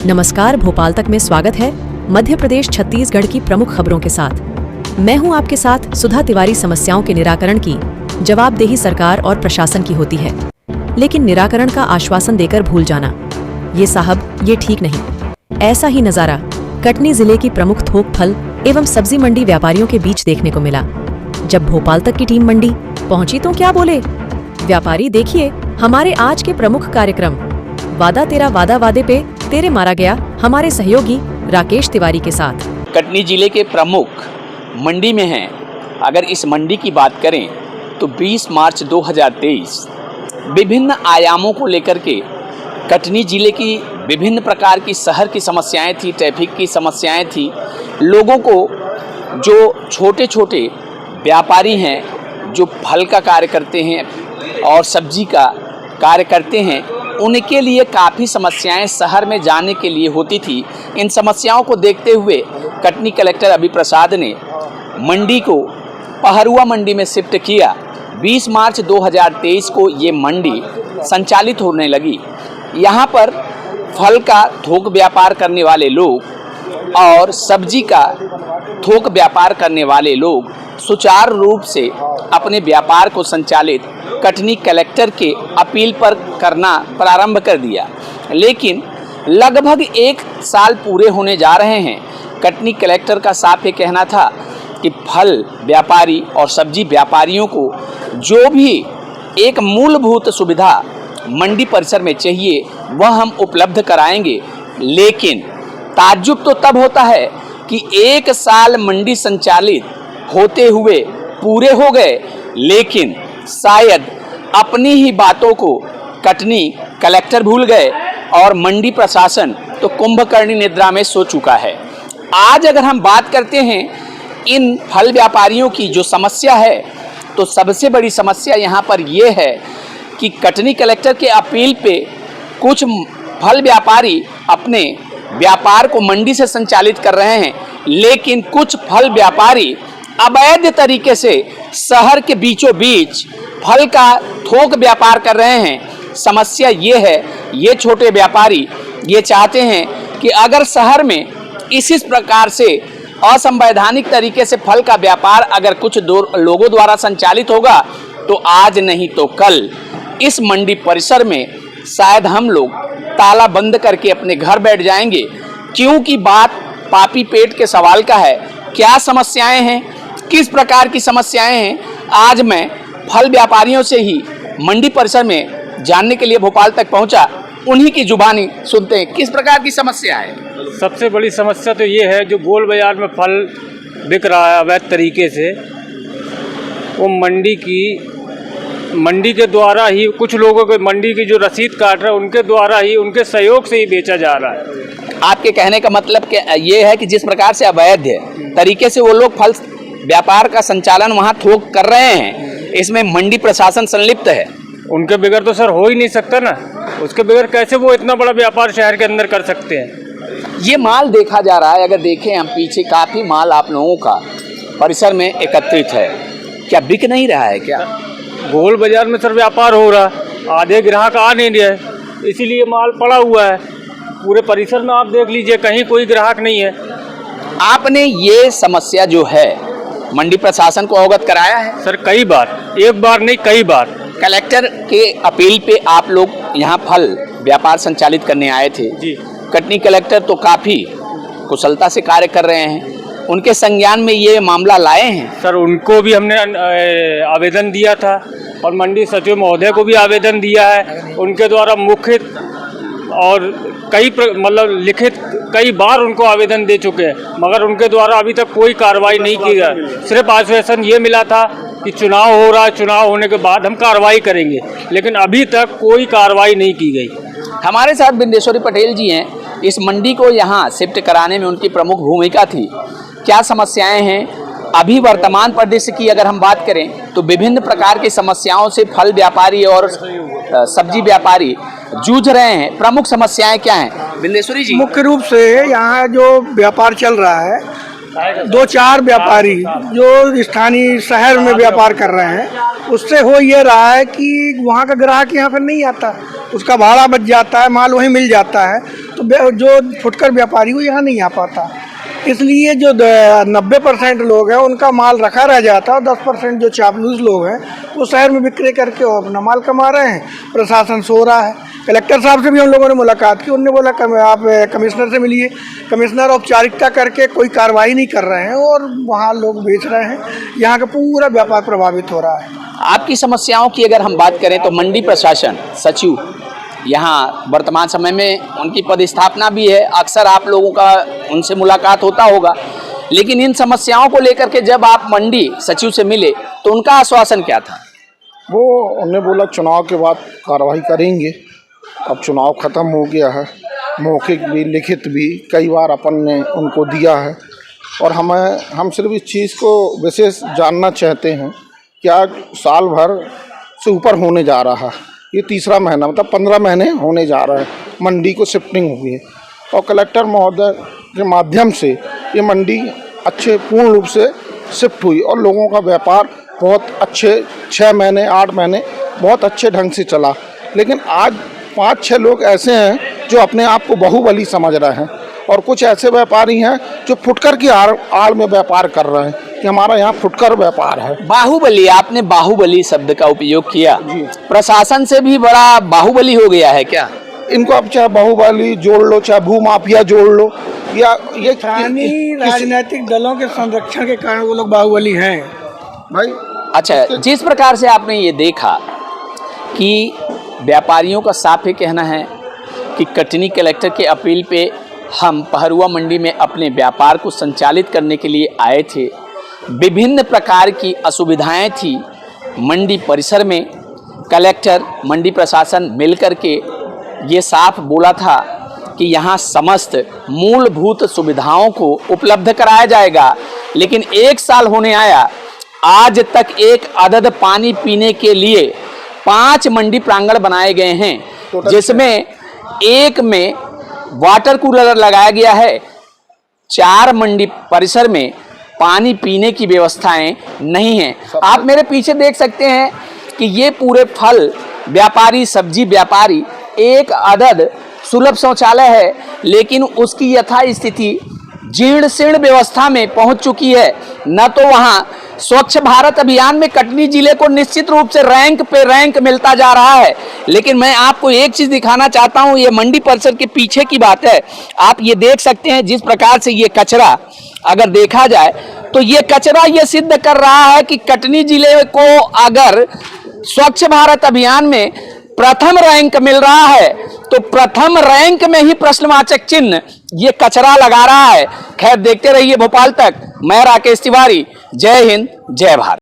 नमस्कार, भोपाल तक में स्वागत है मध्य प्रदेश छत्तीसगढ़ की प्रमुख खबरों के साथ। मैं हूं आपके साथ सुधा तिवारी। समस्याओं के निराकरण की जवाबदेही सरकार और प्रशासन की होती है, लेकिन निराकरण का आश्वासन देकर भूल जाना, ये साहब ये ठीक नहीं। ऐसा ही नजारा कटनी जिले की प्रमुख थोक फल एवं सब्जी मंडी व्यापारियों के बीच देखने को मिला। जब भोपाल तक की टीम मंडी पहुंची तो क्या बोले व्यापारी, देखिए हमारे आज के प्रमुख कार्यक्रम। वादा तेरा वादा वादे पे तेरे मारा गया, हमारे सहयोगी राकेश तिवारी के साथ। कटनी जिले के प्रमुख मंडी में हैं। अगर इस मंडी की बात करें तो 20 मार्च 2023 विभिन्न आयामों को लेकर के कटनी जिले की विभिन्न प्रकार की शहर की समस्याएं थी, ट्रैफिक की समस्याएं थी। लोगों को, जो छोटे छोटे व्यापारी हैं, जो फल का कार्य करते हैं और सब्जी का कार्य करते हैं, उनके लिए काफ़ी समस्याएं शहर में जाने के लिए होती थी। इन समस्याओं को देखते हुए कटनी कलेक्टर अभी प्रसाद ने मंडी को पहरुआ मंडी में शिफ्ट किया। 20 मार्च 2023 को ये मंडी संचालित होने लगी। यहाँ पर फल का थोक व्यापार करने वाले लोग और सब्जी का थोक व्यापार करने वाले लोग सुचारू रूप से अपने व्यापार को संचालित कटनी कलेक्टर के अपील पर करना प्रारंभ कर दिया। लेकिन लगभग 1 साल पूरे होने जा रहे हैं। कटनी कलेक्टर का साफ ये कहना था कि फल व्यापारी और सब्जी व्यापारियों को जो भी एक मूलभूत सुविधा मंडी परिसर में चाहिए वह हम उपलब्ध कराएंगे। लेकिन ताज्जुब तो तब होता है कि 1 साल मंडी संचालित होते हुए पूरे हो गए, लेकिन शायद अपनी ही बातों को कटनी कलेक्टर भूल गए और मंडी प्रशासन तो कुंभकर्णी निद्रा में सो चुका है। आज अगर हम बात करते हैं इन फल व्यापारियों की जो समस्या है, तो सबसे बड़ी समस्या यहाँ पर यह है कि कटनी कलेक्टर के अपील पे कुछ फल व्यापारी अपने व्यापार को मंडी से संचालित कर रहे हैं, लेकिन कुछ फल व्यापारी अवैध तरीके से शहर के बीचों बीच फल का थोक व्यापार कर रहे हैं। समस्या ये है, ये छोटे व्यापारी ये चाहते हैं कि अगर शहर में इसी प्रकार से असंवैधानिक तरीके से फल का व्यापार अगर कुछ लोगों द्वारा संचालित होगा तो आज नहीं तो कल इस मंडी परिसर में शायद हम लोग ताला बंद करके अपने घर बैठ जाएंगे। क्योंकि बात पापी पेट के सवाल का है। क्या समस्याएं हैं, किस प्रकार की समस्याएं हैं, आज मैं फल व्यापारियों से ही मंडी परिसर में जानने के लिए भोपाल तक पहुंचा। उन्हीं की जुबानी सुनते हैं किस प्रकार की समस्या है। सबसे बड़ी समस्या तो ये है, जो गोल बाजार में फल बिक रहा है अवैध तरीके से, वो मंडी के द्वारा ही कुछ लोगों को मंडी की जो रसीद काट रहा है उनके द्वारा ही, उनके सहयोग से ही बेचा जा रहा है। आपके कहने का मतलब ये है कि जिस प्रकार से अवैध तरीके से वो लोग फल व्यापार का संचालन वहाँ थोक कर रहे हैं, इसमें मंडी प्रशासन संलिप्त है। उनके बगैर तो सर हो ही नहीं सकता ना। उसके बगैर कैसे वो इतना बड़ा व्यापार शहर के अंदर कर सकते हैं। ये माल देखा जा रहा है, अगर देखें हम पीछे काफ़ी माल आप लोगों का परिसर में एकत्रित है। क्या बिक नहीं रहा है क्या? गोल बाजार में सर व्यापार हो रहा, आधे ग्राहक आ नहीं रहे, इसीलिए माल पड़ा हुआ है। पूरे परिसर में आप देख लीजिए, कहीं कोई ग्राहक नहीं है। आपने ये समस्या जो है मंडी प्रशासन को अवगत कराया है? सर कई बार, एक बार नहीं कई बार। कलेक्टर के अपील पे आप लोग यहाँ फल व्यापार संचालित करने आए थे जी। कटनी कलेक्टर तो काफ़ी कुशलता से कार्य कर रहे हैं, उनके संज्ञान में ये मामला लाए हैं? सर उनको भी हमने आवेदन दिया था और मंडी सचिव महोदय को भी आवेदन दिया है। उनके द्वारा मुखित और मतलब लिखित कई बार उनको आवेदन दे चुके हैं, मगर उनके द्वारा अभी तक कोई कार्रवाई नहीं की गई। सिर्फ आश्वासन ये मिला था कि चुनाव हो रहा है, चुनाव होने के बाद हम कार्रवाई करेंगे, लेकिन अभी तक कोई कार्रवाई नहीं की गई। हमारे साथ बिंदेश्वरी पटेल जी हैं। इस मंडी को यहाँ शिफ्ट कराने में उनकी प्रमुख भूमिका थी। क्या समस्याएं हैं अभी वर्तमान परिदृश्य की अगर हम बात करें तो विभिन्न प्रकार की समस्याओं से फल व्यापारी और सब्जी व्यापारी जूझ रहे हैं। प्रमुख समस्याएं क्या हैं बिंदेश्वरी जी? मुख्य रूप से यहाँ जो व्यापार चल रहा है, 2-4 व्यापारी जो स्थानीय शहर में व्यापार कर रहे हैं, उससे हो ये रहा है कि वहाँ का ग्राहक यहाँ पर नहीं आता। उसका भाड़ा बच जाता है, माल वहीं मिल जाता है, तो जो फुटकर व्यापारी वो यहाँ नहीं आ पाता। इसलिए जो 90% लोग हैं उनका माल रखा रह जाता है और 10% जो चापलूस लोग हैं वो शहर में बिक्री करके वो अपना माल कमा रहे हैं। प्रशासन सो रहा है। कलेक्टर साहब से भी हम लोगों ने मुलाकात की, उन्होंने बोला आप कमिश्नर से मिलिए। कमिश्नर औपचारिकता करके कोई कार्रवाई नहीं कर रहे हैं और वहाँ लोग बेच रहे हैं। यहाँ का पूरा व्यापार प्रभावित हो रहा है। आपकी समस्याओं की अगर हम बात करें तो मंडी प्रशासन सचिव यहाँ वर्तमान समय में उनकी पदस्थापना भी है, अक्सर आप लोगों का उनसे मुलाकात होता होगा, लेकिन इन समस्याओं को लेकर के जब आप मंडी सचिव से मिले तो उनका आश्वासन क्या था? वो उन्होंने बोला चुनाव के बाद कार्रवाई करेंगे। अब चुनाव ख़त्म हो गया है, मौखिक भी लिखित भी कई बार अपन ने उनको दिया है और हम सिर्फ इस चीज़ को विशेष जानना चाहते हैं कि आज साल भर से ऊपर होने जा रहा है, ये तीसरा महीना, मतलब 15 महीने होने जा रहा है मंडी को शिफ्टिंग हुई है और कलेक्टर महोदय के माध्यम से ये मंडी अच्छे पूर्ण रूप से शिफ्ट हुई और लोगों का व्यापार बहुत अच्छे 6 महीने 8 महीने बहुत अच्छे ढंग से चला। लेकिन आज 5-6 लोग ऐसे हैं जो अपने आप को बाहुबली समझ रहे हैं और कुछ ऐसे व्यापारी हैं जो फुटकर की आड़ में व्यापार कर रहे हैं कि हमारा यहाँ फुटकर व्यापार है। बाहुबली, आपने बाहुबली शब्द का उपयोग किया, प्रशासन से भी बड़ा बाहुबली हो गया है क्या? इनको अब चाहे बाहुबली जोड़ लो, चाहे भूमाफिया जोड़ लो, या ये स्थानीय राजनीतिक दलों के संरक्षण के कारण वो लोग बाहुबली हैं भाई। अच्छा, जिस प्रकार से आपने ये देखा कि व्यापारियों का साफ ही कहना है कि कटनी कलेक्टर के अपील पे हम पहरुआ मंडी में अपने व्यापार को संचालित करने के लिए आए थे, विभिन्न प्रकार की असुविधाएं थी मंडी परिसर में। कलेक्टर मंडी प्रशासन मिलकर के ये साफ बोला था कि यहाँ समस्त मूलभूत सुविधाओं को उपलब्ध कराया जाएगा, लेकिन 1 साल होने आया, आज तक एक अदद पानी पीने के लिए 5 मंडी प्रांगण बनाए गए हैं, जिसमें एक में वाटर कूलर लगाया गया है। 4 मंडी परिसर में पानी पीने की व्यवस्थाएं नहीं हैं। आप मेरे पीछे देख सकते हैं कि ये पूरे फल व्यापारी, सब्जी व्यापारी, एक अदद सुलभ शौचालय है, लेकिन उसकी यथास्थिति जीर्ण शीर्ण व्यवस्था में पहुंच चुकी है। न तो वहां स्वच्छ भारत अभियान में कटनी जिले को निश्चित रूप से रैंक पे रैंक मिलता जा रहा है, लेकिन मैं आपको एक चीज दिखाना चाहता हूं, ये मंडी परिसर के पीछे की बात है। आप ये देख सकते हैं जिस प्रकार से ये कचरा अगर देखा जाए तो ये कचरा ये सिद्ध कर रहा है कि कटनी जिले को अगर स्वच्छ भारत अभियान में प्रथम रैंक मिल रहा है तो प्रथम रैंक में ही प्रश्नवाचक चिन्ह ये कचरा लगा रहा है। खैर, देखते रहिए भोपाल तक। मैं राकेश तिवारी। जय हिंद, जय भारत।